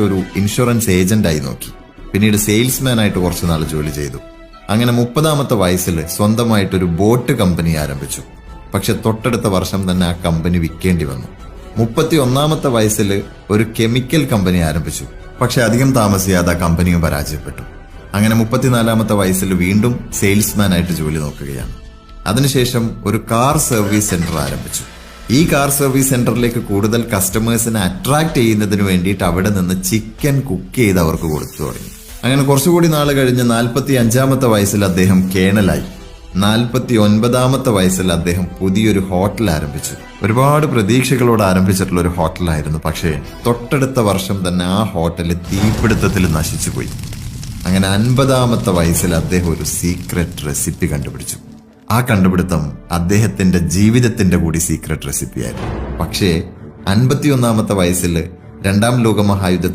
അതിനുശേഷം ഒരു ഇൻഷുറൻസ് ഏജന്റായി നോക്കി. പിന്നീട് സെയിൽസ്മാൻ ആയിട്ട് കുറച്ചു നാൾ ജോലി ചെയ്തു. അങ്ങനെ 30-ാമത്തെ വയസ്സിൽ സ്വന്തമായിട്ടൊരു ബോട്ട് കമ്പനി ആരംഭിച്ചു. പക്ഷെ തൊട്ടടുത്ത വർഷം തന്നെ ആ കമ്പനി വിൽക്കേണ്ടി വന്നു. 31-ാമത്തെ വയസ്സിൽ ഒരു കെമിക്കൽ കമ്പനി ആരംഭിച്ചു. പക്ഷെ അധികം താമസിയാതെ ആ കമ്പനിയും പരാജയപ്പെട്ടു. അങ്ങനെ 34-ാമത്തെ വയസ്സിൽ വീണ്ടും സെയിൽസ്മാൻ ആയിട്ട് ജോലി നോക്കുകയാണ്. അതിനുശേഷം ഒരു കാർ സർവീസ് സെന്റർ ആരംഭിച്ചു. ഈ കാർ സർവീസ് സെന്ററിലേക്ക് കൂടുതൽ കസ്റ്റമേഴ്സിനെ അട്രാക്ട് ചെയ്യുന്നതിന് വേണ്ടിയിട്ട് അവിടെ നിന്ന് ചിക്കൻ കുക്ക് ചെയ്ത് അവർക്ക് കൊടുത്തു തുടങ്ങി. അങ്ങനെ കുറച്ചുകൂടി നാൾ കഴിഞ്ഞ് 45-ാമത്തെ വയസ്സിൽ അദ്ദേഹം കേണലായി. 49-ാമത്തെ വയസ്സിൽ അദ്ദേഹം പുതിയൊരു ഹോട്ടൽ ആരംഭിച്ചു. ഒരുപാട് പ്രതീക്ഷകളോട് ആരംഭിച്ചിട്ടുള്ള ഒരു ഹോട്ടലായിരുന്നു. പക്ഷേ തൊട്ടടുത്ത വർഷം തന്നെ ആ ഹോട്ടൽ തീപിടുത്തത്തിൽ നശിച്ചുപോയി. അങ്ങനെ 50-ാമത്തെ വയസ്സിൽ അദ്ദേഹം ഒരു സീക്രട്ട് റെസിപ്പി കണ്ടുപിടിച്ചു. ആ കണ്ടുപിടുത്തം അദ്ദേഹത്തിന്റെ ജീവിതത്തിന്റെ കൂടി സീക്രട്ട് റെസിപ്പിയായിരുന്നു. പക്ഷേ 51-ാമത്തെ വയസ്സിൽ 2-ാം ലോക മഹായുദ്ധത്തിൽ